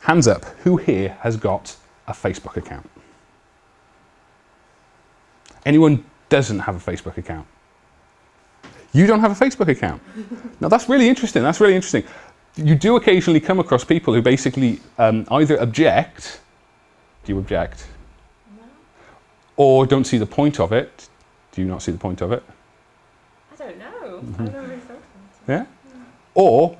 Hands up, who here has got a Facebook account? Anyone doesn't have a Facebook account? You don't have a Facebook account. Now that's really interesting, that's really interesting. You do occasionally come across people who basically either object, do you object? No. Or don't see the point of it. Do you not see the point of it? I don't know. I've never really thought about it. Yeah? Or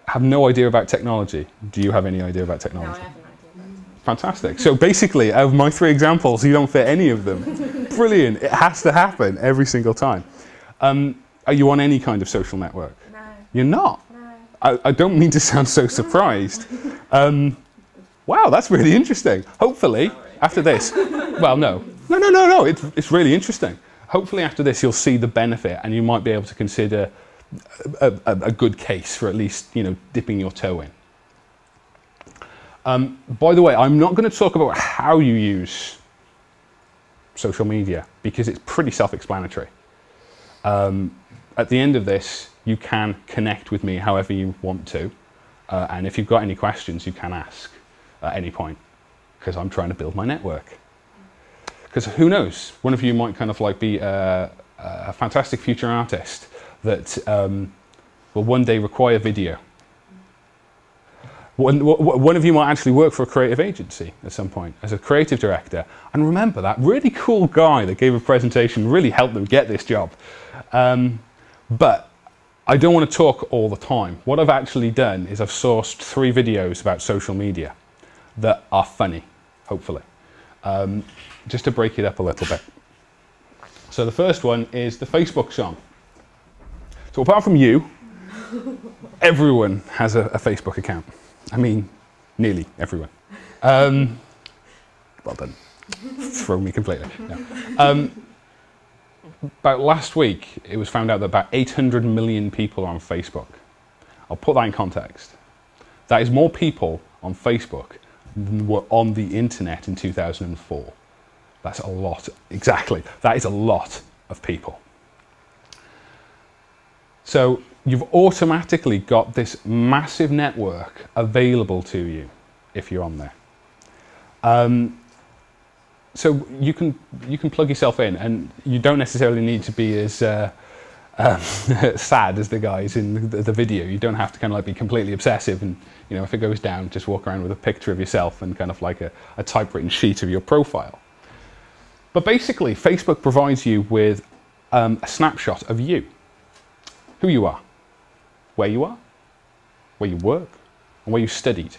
have no idea about technology. Do you have any idea about No, technology? I have an idea. Fantastic. So basically, out of my 3 examples, you don't fit any of them. Brilliant. It has to happen every single time. Are you on any kind of social network? No. You're not? No. I don't mean to sound so surprised. Wow, that's really interesting. Hopefully, after this, well, no. It's really interesting. Hopefully after this, you'll see the benefit and you might be able to consider a good case for at least, you know, dipping your toe in. By the way, I'm not going to talk about how you use social media because it's pretty self-explanatory. At the end of this, you can connect with me however you want to. And if you've got any questions, you can ask at any point because I'm trying to build my network. Because who knows, one of you might kind of like be a fantastic future artist that will one day require video. One of you might actually work for a creative agency at some point as a creative director. And remember, that really cool guy that gave a presentation really helped them get this job. But I don't want to talk all the time. What I've actually done is I've sourced 3 videos about social media that are funny, hopefully. Just to break it up a little bit. So the first one is the Facebook song. So apart from you, everyone has a Facebook account. I mean, nearly everyone. Well done. Throw me completely. No. About last week, it was found out that about 800 million people are on Facebook. I'll put that in context. That is more people on Facebook than were on the internet in 2004. That's a lot, exactly. That is a lot of people. So you've automatically got this massive network available to you if you're on there. So you can plug yourself in, and you don't necessarily need to be as sad as the guys in the video. You don't have to kind of like be completely obsessive, and you know, if it goes down, just walk around with a picture of yourself and kind of like a typewritten sheet of your profile. But basically, Facebook provides you with a snapshot of you, who you are, where you work, and where you studied.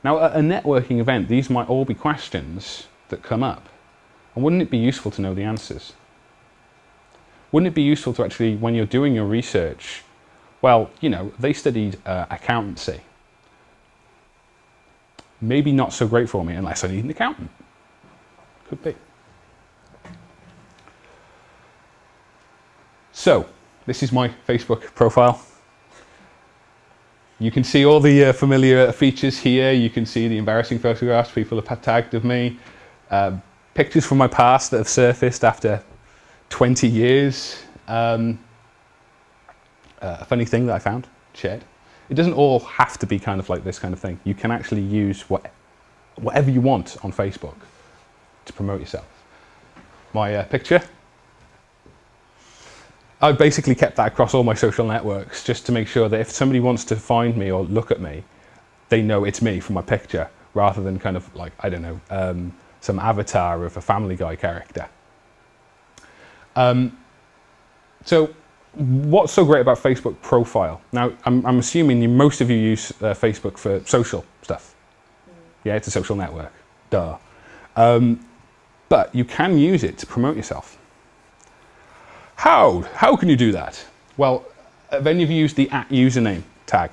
Now, at a networking event, these might all be questions that come up. And wouldn't it be useful to know the answers? Wouldn't it be useful to actually, when you're doing your research, well, you know, they studied accountancy. Maybe not so great for me unless I need an accountant. Could be. So, this is my Facebook profile. You can see all the familiar features here. You can see the embarrassing photographs people have tagged of me. Pictures from my past that have surfaced after 20 years. A funny thing that I found, shared. It doesn't all have to be kind of like this kind of thing. You can actually use whatever you want on Facebook to promote yourself. My picture. I've basically kept that across all my social networks just to make sure that if somebody wants to find me or look at me, they know it's me from my picture rather than kind of like, I don't know, some avatar of a Family Guy character. So what's so great about Facebook profile? Now, I'm assuming most of you use Facebook for social stuff. Yeah, it's a social network, duh. But you can use it to promote yourself. How can you do that? Well, have any of you used the @username tag?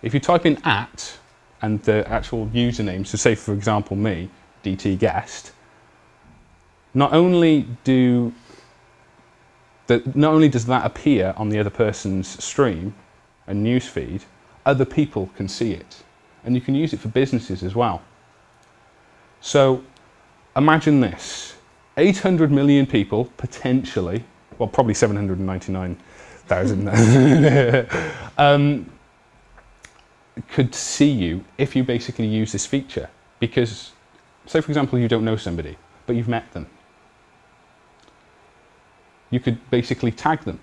If you type in @ and the actual username, so say for example me, DT Guest, not only does that appear on the other person's stream and newsfeed, other people can see it. And you can use it for businesses as well. So imagine this. 800 million people, potentially, well, probably 799,000, could see you if you basically use this feature. Because, say for example, you don't know somebody, but you've met them. You could basically tag them.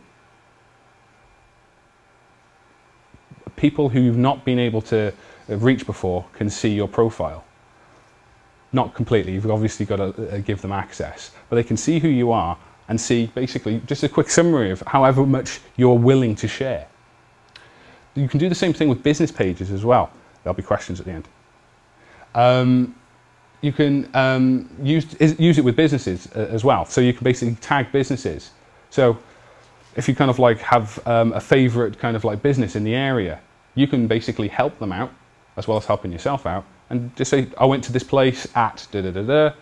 People who you've not been able to reach before can see your profile. Not completely, you've obviously got to give them access, but they can see who you are and see basically just a quick summary of however much you're willing to share. You can do the same thing with business pages as well. There'll be questions at the end. You can use it with businesses as well. So you can basically tag businesses. So if you kind of like have a favorite kind of like business in the area, you can basically help them out as well as helping yourself out and just say, I went to this place at da-da-da-da.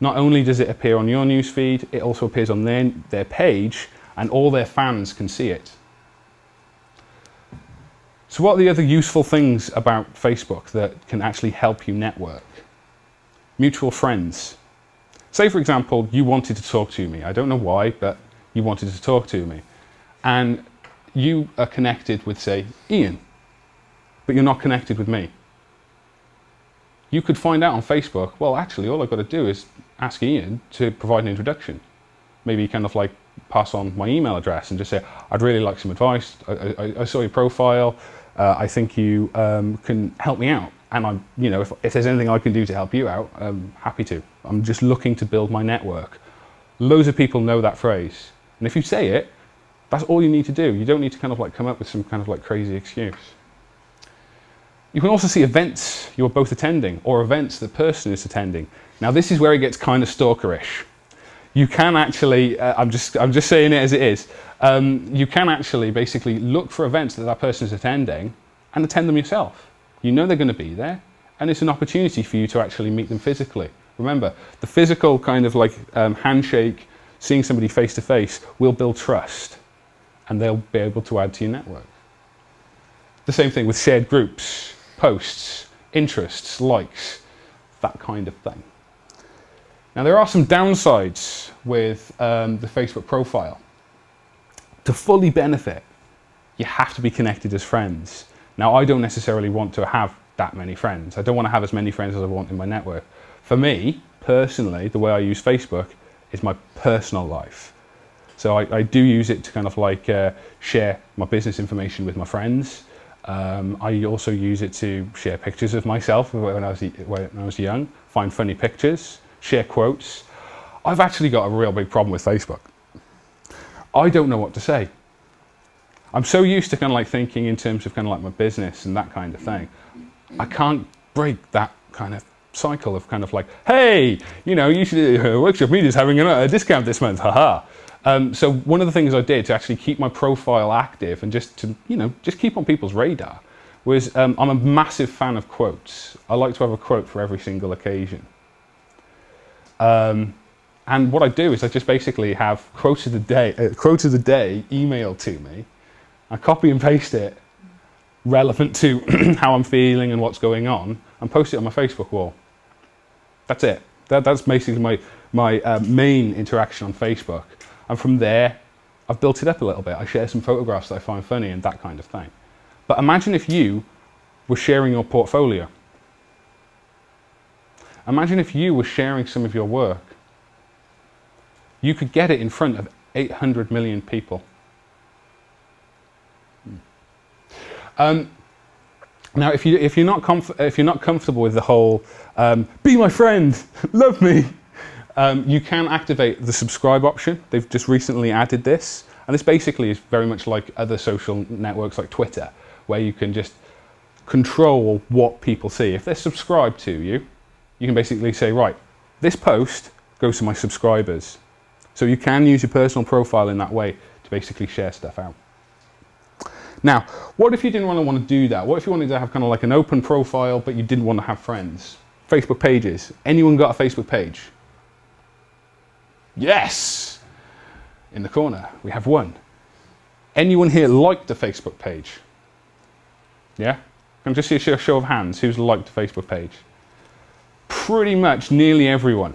Not only does it appear on your newsfeed, it also appears on their page and all their fans can see it. So what are the other useful things about Facebook that can actually help you network? Mutual friends. Say for example, you wanted to talk to me. I don't know why, but you wanted to talk to me. And you are connected with, say, Ian, but you're not connected with me. You could find out on Facebook, well, actually, all I've got to do is ask Ian to provide an introduction. Maybe kind of like pass on my email address and just say, I'd really like some advice. I saw your profile. I think you can help me out. And I'm, you know, if there's anything I can do to help you out, I'm happy to. I'm just looking to build my network. Loads of people know that phrase. And if you say it, that's all you need to do. You don't need to kind of like come up with some kind of like crazy excuse. You can also see events you're both attending or events the person is attending. Now this is where it gets kind of stalkerish. You can actually, I'm just saying it as it is, you can actually basically look for events that person is attending and attend them yourself. You know they're going to be there and it's an opportunity for you to actually meet them physically. Remember, the physical kind of like handshake, seeing somebody face to face will build trust and they'll be able to add to your network. The same thing with shared groups, posts, interests, likes, that kind of thing. Now there are some downsides with the Facebook profile. To fully benefit, you have to be connected as friends. Now I don't necessarily want to have that many friends. I don't want to have as many friends as I want in my network. For me, personally, the way I use Facebook is my personal life. So I do use it to kind of like share my business information with my friends. I also use it to share pictures of myself when I was young, find funny pictures, share quotes. I've actually got a real big problem with Facebook. I don't know what to say. I'm so used to kind of like thinking in terms of kind of like my business and that kind of thing. I can't break that kind of cycle of kind of like, hey, you know, you should, Workshop Media's having a discount this month, haha. So one of the things I did to actually keep my profile active and just to, you know, just keep on people's radar was I'm a massive fan of quotes. I like to have a quote for every single occasion. And what I do is I just basically have quotes of the day emailed to me. I copy and paste it relevant to how I'm feeling and what's going on and post it on my Facebook wall. That's it. That's basically my main interaction on Facebook. And from there, I've built it up a little bit. I share some photographs that I find funny and that kind of thing. But imagine if you were sharing your portfolio. Imagine if you were sharing some of your work. You could get it in front of 800 million people. Now, if you're not comfortable with the whole "be my friend, love me," you can activate the subscribe option. They've just recently added this, and this basically is very much like other social networks like Twitter, where you can just control what people see. If they're subscribed to you, you can basically say, right, this post goes to my subscribers. So you can use your personal profile in that way to basically share stuff out. Now, what if you didn't want to do that? What if you wanted to have kind of like an open profile, but you didn't want to have friends? Facebook pages. Anyone got a Facebook page? Yes! In the corner, we have one. Anyone here liked a Facebook page? Yeah? Can I just see a show of hands who's liked a Facebook page? Pretty much nearly everyone.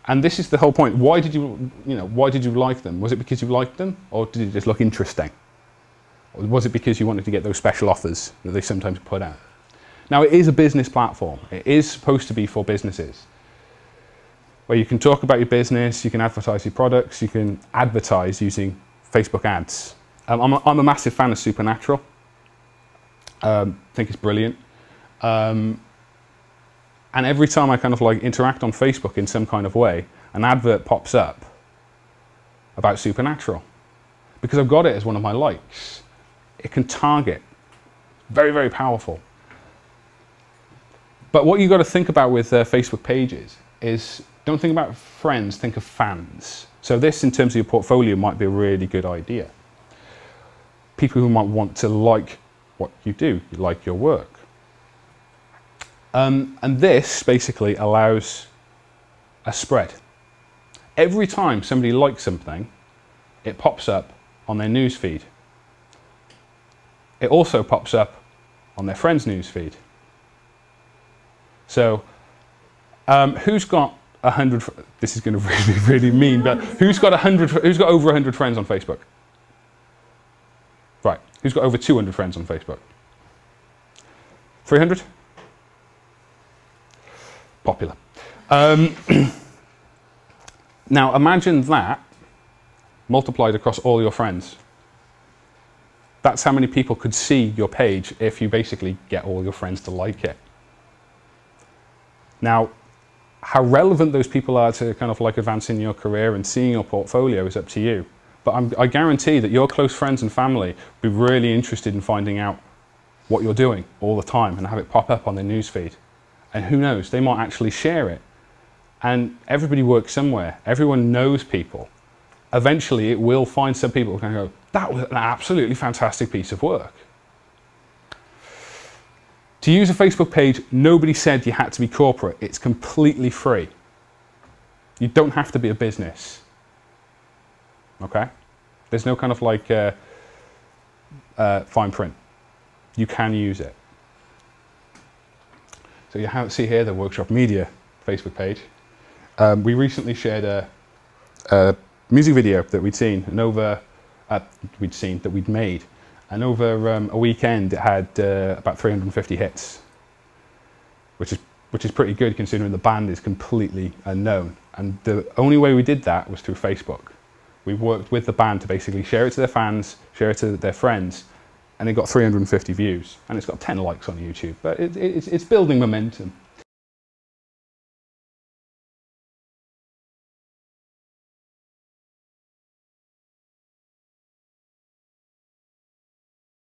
And this is the whole point. Why did you like them? Was it because you liked them, or did it just look interesting? Or was it because you wanted to get those special offers that they sometimes put out? Now, it is a business platform. It is supposed to be for businesses, where you can talk about your business, you can advertise your products, you can advertise using Facebook ads. I'm a massive fan of Supernatural. Think it's brilliant. And every time I kind of like interact on Facebook in some kind of way, an advert pops up about Supernatural. Because I've got it as one of my likes. It can target. Very, very powerful. But what you've got to think about with Facebook pages is, don't think about friends, think of fans. So this, in terms of your portfolio, might be a really good idea. People who might want to like what you do, you like your work. And this basically allows a spread. Every time somebody likes something, it pops up on their news feed. It also pops up on their friend's news feed. So, who's got 100? This is going to really, really mean, but who's got 100? Who's got over 100 friends on Facebook? Right. Who's got over 200 friends on Facebook? 300? Popular. Now, imagine that multiplied across all your friends. That's how many people could see your page if you basically get all your friends to like it. Now, how relevant those people are to kind of like advancing your career and seeing your portfolio is up to you. But I guarantee that your close friends and family will be really interested in finding out what you're doing all the time and have it pop up on their newsfeed. And who knows, they might actually share it. And everybody works somewhere. Everyone knows people. Eventually, it will find some people who can go, that was an absolutely fantastic piece of work. To use a Facebook page, nobody said you had to be corporate. It's completely free. You don't have to be a business. Okay? There's no kind of like fine print. You can use it. So you see here the Workshop Media Facebook page. We recently shared a music video that we'd seen, and that we'd made. And over a weekend, it had about 350 hits, which is pretty good considering the band is completely unknown. And the only way we did that was through Facebook. We worked with the band to basically share it to their fans, share it to their friends, and it got 350 views. And it's got 10 likes on YouTube, but it's building momentum.